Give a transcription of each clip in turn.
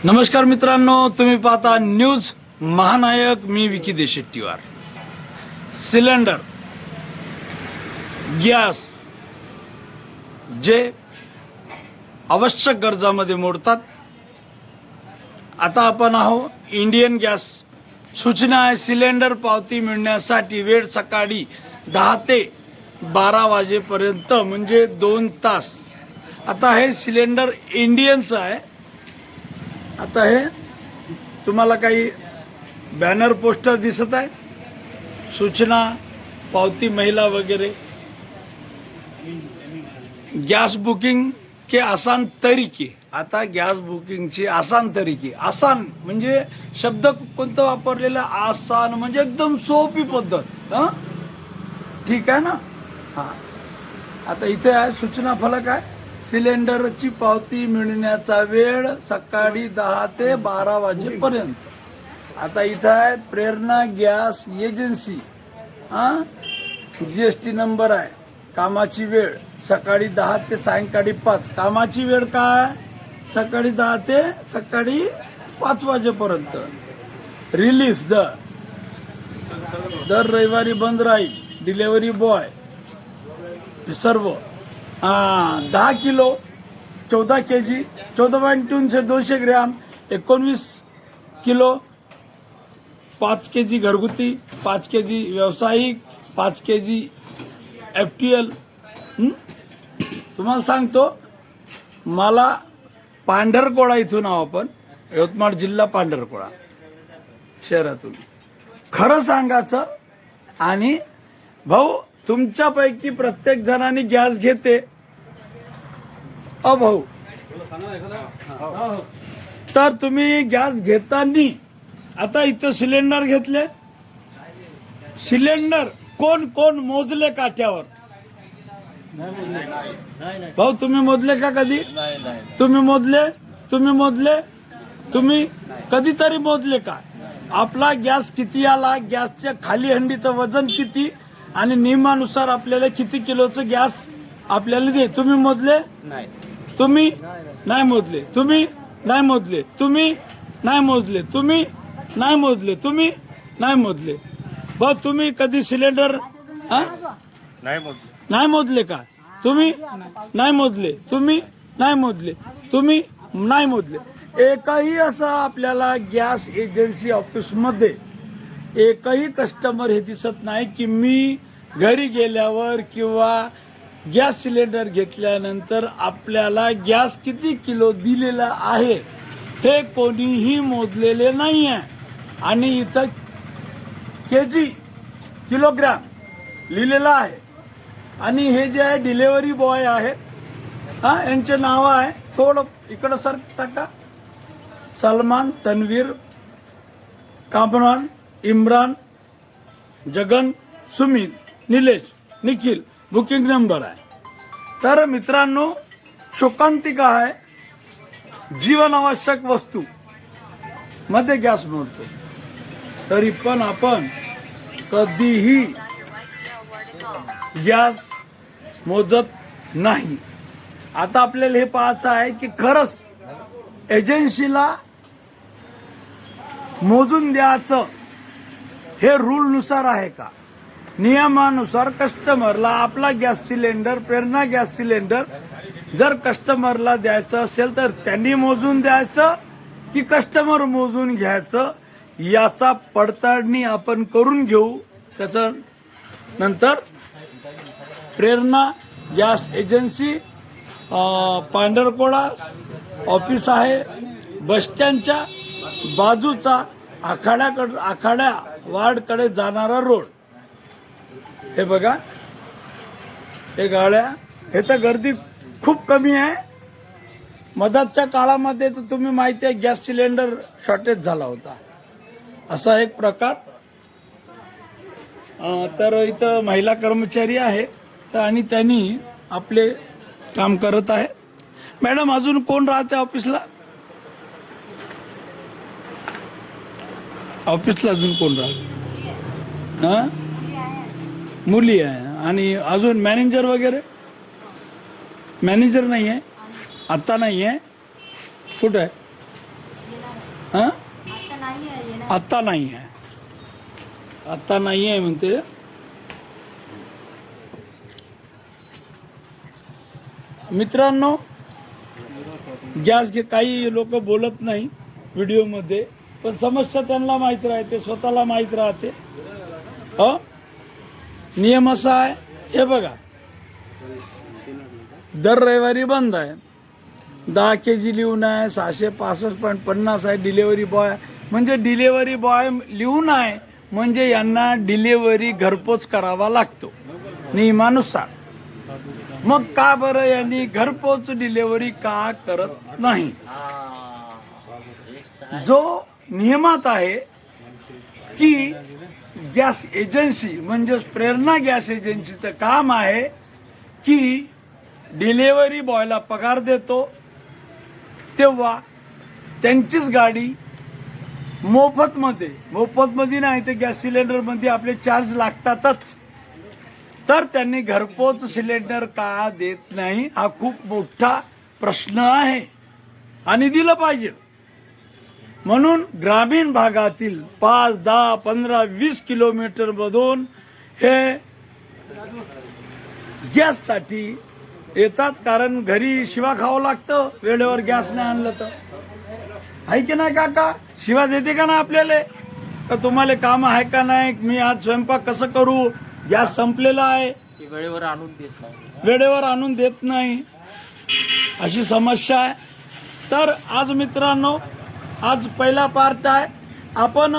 नमस्कार मित्रांनो, तुम्ही पाहता न्यूज महानायक. मी विकी देशेट्टीवार. सिलेंडर गॅस जे आवश्यक गरजामध्ये मोडतात. आता आपण आहोत इंडियन गॅस. सूचना आहे, सिलेंडर पावती मिळण्यासाठी वेळ सकाळी 10 ते 12 वाजेपर्यंत, म्हणजे 2 तास. आता हे सिलेंडर इंडियनचं आहे. आता हे तुम्हाला काही बॅनर पोस्टर दिसत आहे, सूचना, पावती, महिला वगैरे. गॅस बुकिंग के आसान तरीके. आता गॅस बुकिंगची आसान तरीके. आसान म्हणजे शब्द कोणतं वापरलेला? आसान म्हणजे एकदम सोपी पद्धत. हां, ठीक आहे ना? हां, आता इथे आहे सूचना फलक आहे. सिलेंडरची पावती मिळण्याचा वेळ सकाळी 10 ते 12 वाजेपर्यंत. आता इथं आहे प्रेरणा गॅस एजन्सी. हां, GST नंबर आहे. कामाची वेळ सकाळी 10 ते सायंकाळी 5. कामाची वेळ काय? सकाळी 10 ते सकाळी 5 वाजेपर्यंत. रिलीफ दर रविवारी बंद राहील. डिलेव्हरी बॉय सर्व. 10 किलो, 14 kg, 14.2 से 200 ग्रॅम, 19 किलो, 5 kg घरगुती, 5 kg व्यावसायिक, 5 kg FTL. तुम्हाला सांगतो, मला पांढरकोळा इथून आहो आपण, यवतमाळ जिल्हा पांढरकोळा शहरातून. खरं सांगायचं, आणि भाऊ तुमच्यापैकी प्रत्येक जणांनी गॅस घेते. भाऊ, तर तुम्ही गॅस घेताना आता इथं सिलेंडर घेतले. सिलेंडर कोण कोण मोजले काठ्यावर? भाऊ, तुम्ही मोजले का कधी? तुम्ही मोजले? तुम्ही कधीतरी मोजले का? आपला गॅस किती आला, गॅसच्या खाली हंडीचं वजन किती, आणि नियमानुसार आपल्याला किती किलोचं गॅस आपल्याला दे. तुम्ही मोजले? नाही. तुम्ही नाही मोजले. तुम्ही नाही मोजले. तुम्ही नाही मोजले. तुम्ही नाही मोजले. तुम्ही नाही मोजले. भाऊ, तुम्ही कधी सिलेंडर नाही मोजले का? तुम्ही नाही मोजले. तुम्ही नाही मोजले. तुम्ही नाही मोजले. एकही असं आपल्याला गॅस एजन्सी ऑफिसमध्ये एकही कस्टमर हे दिसत नाही की मी घरी गेल्यावर किंवा गॅस सिलेंडर घेतल्यानंतर आपल्याला गॅस किती किलो दिलेला आहे हे कोणीही मोजलेले नाही आहे. आणि इथं केजी, किलोग्रॅम लिहिलेलं आहे. आणि हे जे आहे डिलेव्हरी बॉय आहेत, हां, यांचे नाव आहे, थोडं इकडं सर टाका. सलमान, तन्वीर, कामरान, इम्रान, जगन, सुमित, निलेश, निखिल. बुकिंग नंबर आहे. तर मित्रांनो, शोकांतिका आहे. जीवनावश्यक वस्तू मध्ये गॅस मिळतो, तरी पण आपण कधीही गॅस मोजत नाही. आता आपल्याला हे पाहायचं आहे की खरंच एजन्सीला मोजून द्यायचं हे रूल नुसार आहे का? नियमानुसार कस्टमरला आपला गॅस सिलेंडर, प्रेरणा गॅस सिलेंडर जर कस्टमरला द्यायचं असेल तर त्यांनी मोजून द्यायचं की कस्टमर मोजून घ्यायचं, याचा पडताळणी आपण करून घेऊ. त्याचं नंतर प्रेरणा गॅस एजन्सी पांढरकोळा ऑफिस आहे. बसस्टँडच्या बाजूचा आखाड्या वार्डकडे जाणारा रोड. हे बघा, हे गाड्या, हे तर गर्दी खूप कमी आहे. मधातच्या काळामध्ये तर तुम्ही माहिती आहे गॅस सिलेंडर शॉर्टेज झाला होता, असा एक प्रकार. तर इथं महिला कर्मचारी आहे, तर आणि त्यांनी आपले काम करत आहे. मॅडम, अजून कोण राहते ऑफिसला? ऑफिसला अजून कोण राहते? हां, मुली आहे. आणि अजून मॅनेजर वगैरे? मॅनेजर नाही आहे, आत्ता नाही आहे. कुठं आहे? हां आता नाही आहे येणार. आत्ता नाही आहे, आत्ता नाही आहे म्हणते. मित्रांनो, गॅस काही लोक बोलत नाही व्हिडिओमध्ये, पण समस्या त्यांना माहीत राहते, स्वतःला माहीत राहते. नियम असा आहे, हे बघा, दर रविवारी बंद आहे. 10 kg लिहून आहे, 665.50 आहे. डिलेवरी बॉय म्हणजे डिलेवरी बॉय लिहून आहे म्हणजे यांना डिलेवरी घरपोच करावा लागतो नियमानुसार. मग का बरं यांनी घरपोच डिलेवरी का करत नाही? जो नियमात आहे की गॅस एजन्सी म्हणजे प्रेरणा गॅस एजन्सीचं काम आहे की डिलेवरी बॉयला पगार देतो तेव्हा त्यांचीच गाडी मोफतमध्ये नाही तर गॅस सिलेंडरमध्ये आपले चार्ज लागतातच, तर त्यांनी घरपोच सिलेंडर का देत नाही हा खूप मोठा प्रश्न आहे आणि दिलं पाहिजे. म्हणून ग्रामीण भागातील 5, 10, 15, 20 किलोमीटर मधून हे गॅससाठी येतात, कारण घरी शिवा खावं लागतं वेळेवर गॅस नाही आणलं तर. आहे की नाही काका? शिवा देते का ना आपल्याला? का तुम्हाला काम आहे का नाही, मी आज स्वयंपाक कसं करू, गॅस संपलेला आहे, वेळेवर आणून देत नाही, वेळेवर आणून देत नाही, अशी समस्या आहे. तर आज मित्रांनो, आज पहिला पार्ट आहे. आपण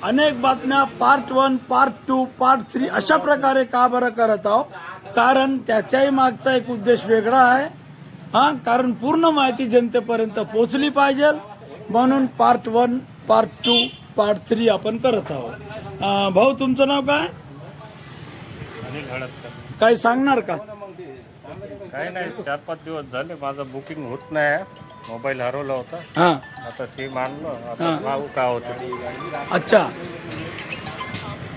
अनेक बातम्या पार्ट 1, पार्ट 2, पार्ट 3 अशा प्रकारे का बरं करत आहोत? कारण त्याच्याही मागचा एक उद्देश वेगळा आहे. कारण पूर्ण माहिती जनतेपर्यंत पोहोचली पाहिजे, म्हणून पार्ट 1, पार्ट 2, पार्ट 3 आपण करत आहोत. भाऊ, तुमचं नाव काय? अनिल हळदकर. काय सांगणार का? काय नाही, 4-5 दिवस झाले माझं बुकिंग होत नाही. मोबाईल हरवला होता, हां, आता सिम आणलं, आता भाऊ का होतं. अच्छा.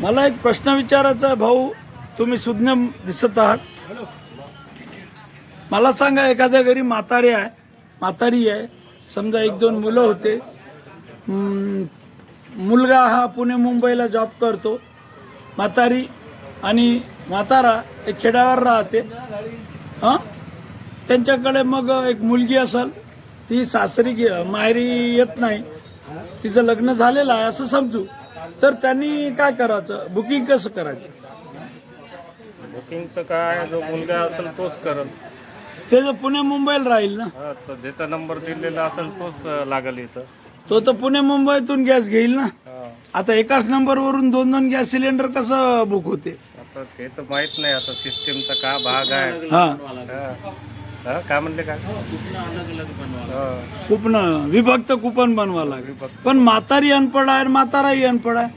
मला एक प्रश्न विचारायचा आहे भाऊ, तुम्ही सुज्ञ दिसत आहात. मला सांगा, एखाद्या घरी म्हातारी आहे, समजा 1-2 मुलं होते, मुलगा हा पुणे मुंबईला जॉब करतो, म्हातारी आणि म्हातारा एक खेड्यावर राहते. त्यांच्याकडे मग एक मुलगी असेल, ती सासरी माहेरी येत नाही, तिचं लग्न झालेलं आहे असं समजू, तर त्यांनी काय करायचं? बुकिंग कसं करायचं? बुकिंग तर काय, जो मुलगा असेल तोच करल. ते जर पुणे मुंबईला राहील ना, तर ज्याचा नंबर दिलेला असेल तोच लागल इथं. तो तर पुणे मुंबईतून गॅस घेईल ना. हा. आता एकाच नंबरवरून 2-2 गॅस सिलेंडर कसं बुक होते? आता ते तर माहित नाही, आता सिस्टीमचा का भाग आहे. हा, काय म्हणले काय, कुपन विभक्त कुपन बनवा लागेल. पण म्हातारी अनपड आहे, म्हाताराही अनपड आहे.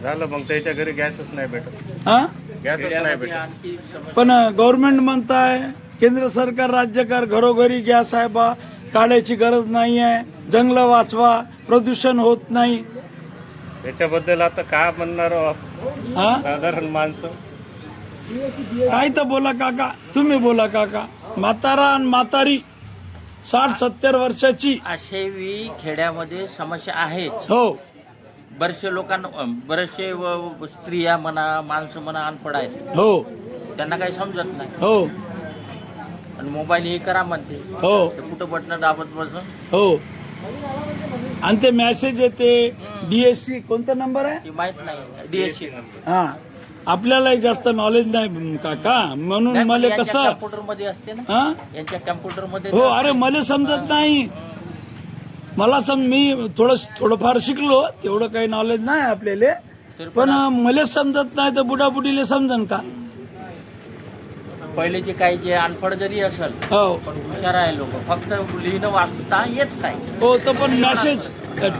झालं मग त्याच्या घरी गॅसच नाही भेटत, हा, गॅसच नाही भेटत. पण गव्हर्नमेंट म्हणताय, केंद्र सरकार, राज्यकार घरोघरी गॅस आहे बा, काढायची गरज नाही आहे, जंगलं वाचवा, प्रदूषण होत नाही. त्याच्याबद्दल आता काय म्हणणार हा, साधारण माणसं? काय तर बोला काका, तुम्ही बोला काका. म्हातारा आणि म्हातारी 60-70 वर्षाची, असेही खेड्यामध्ये समस्या आहेत. हो, बरेचसे लोकांना, बरेचसे स्त्रिया म्हणा, माणसं म्हणा, अनपड आहेत, हो, त्यांना काही समजत नाही. हो, आणि मोबाईल हे करा म्हणते, हो, ते कुठं बटणं दाबत बसून हो, आणि ते मेसेज येते DSC कोणता नंबर आहे ती माहित नाही. DSC हा, आपल्याला जास्त नॉलेज नाही काका, म्हणून मला कसं कॅम्प्युटर मध्ये असते ना, हा, यांच्या कॅम्प्युटर मध्ये. हो, अरे मला समजत नाही, मला मी थोडंफार शिकलो, तेवढं काही नॉलेज नाही आपल्याला, पण मला समजत नाही तर बुडाबुडीला समजन का? पहिलेचे काही जे अनपड जरी असेल, हो, पण हुशार आहे लोक, फक्त लिहिणं वाचता येत नाही. हो, तर पण मेसेज,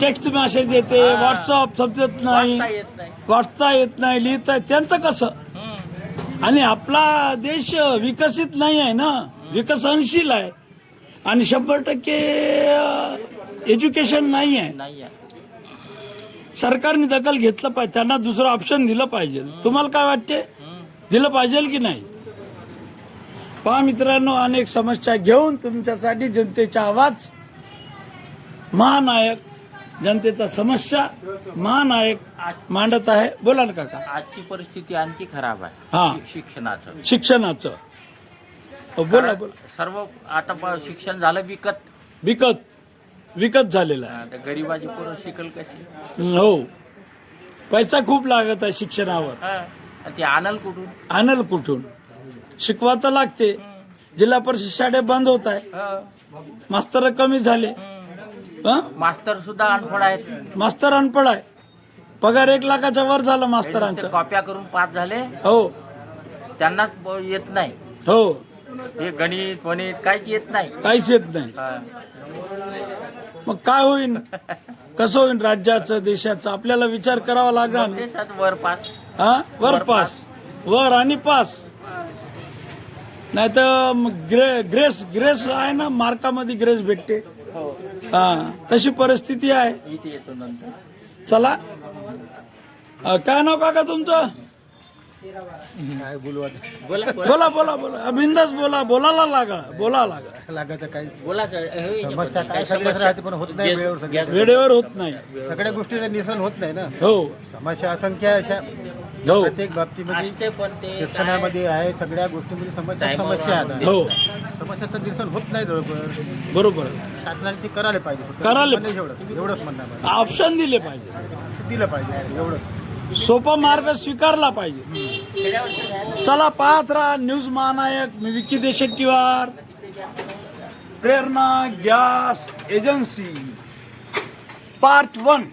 टेक्स्ट मेसेज येते, व्हॉट्सअप समजत नाही, वाचता येत नाही. वाचता येत नाही, लिहिता त्यांचं कसं? आणि आपला देश विकसित नाही आहे ना, विकसनशील आहे, आणि 100% एज्युकेशन नाही आहे. नाही आहे. सरकारने दखल घेतलं पाहिजे, त्यांना दुसरं ऑप्शन दिलं पाहिजे. तुम्हाला काय वाटते, दिलं पाहिजे की नाही? पहा मित्रांनो, अनेक समस्या घेऊन तुमच्यासाठी जनतेचा आवाज, महानायक जनतेचा समस्या महानायक मांडत आहे. बोला ना काका. आजची परिस्थिती आणखी खराब आहे हा. शिक्षणाचं. शिक्षणाचं बोला कारण बोला. सर्व आता शिक्षण झालं विकत झालेला आहे. त्या गरीबाची पोरं शिकल कशी? हो, पैसा खूप लागत आहे शिक्षणावर. आणि ते आणल कुठून? आणल कुठून? शिकवा तर लागते. जिल्हा परिषद शाळा बंद होत आहे, मास्तर कमी झाले. मास्तर सुद्धा अनपढ आहेत. मास्तर अनपढ आहे. पगार 1 लाखाच्या वर झाला मास्तरांचा. कॉप्या करून पास झाले, हो त्यांनाच येत नाही. हो, हे गणित काहीच येत नाही. काहीच येत नाही. मग काय होईल? कसं होईल राज्याचं, देशाचं? आपल्याला विचार करावा लागणार. त्याच्यात वर पास. वर पास, वर आणि पास. नाही तर ग्रेस आहे ना, मार्कामध्ये ग्रेस भेटते. तशी परिस्थिती आहे. इथे येतो नंतर. चला, काय नाव काका तुमचं? काय बोलू आता? बोला बोला बोला बोला, बिंदास बोला. बोलायला लागा. लागायचं काही बोलायचं. समस्या काय सगळ्याच राहते पण होत नाही वेळेवर. सगळ्या वेळेवर होत नाही. सगळ्या गोष्टीचं निरसन होत नाही ना. हो समस्या असंख्य अशा हो प्रत्येक बाबतीमध्ये असते पण ते शिक्षणामध्ये आहे, सगळ्या गोष्टीमध्ये समस्या आहे आता. हो, समस्याचं निरसन होत नाही जवळपास. बरोबर. शासनाने ते करायला पाहिजे. फक्त करायला नाही एवढंच म्हणणं आहे. ऑप्शन दिले पाहिजे, दिलं पाहिजे एवढंच. सोपा मार्ग स्वीकारला पाहिजे. चला, पाहत राहा न्यूज महानायक. मी विकी देशेट्टीवार, प्रेरणा गॅस एजन्सी, पार्ट 1.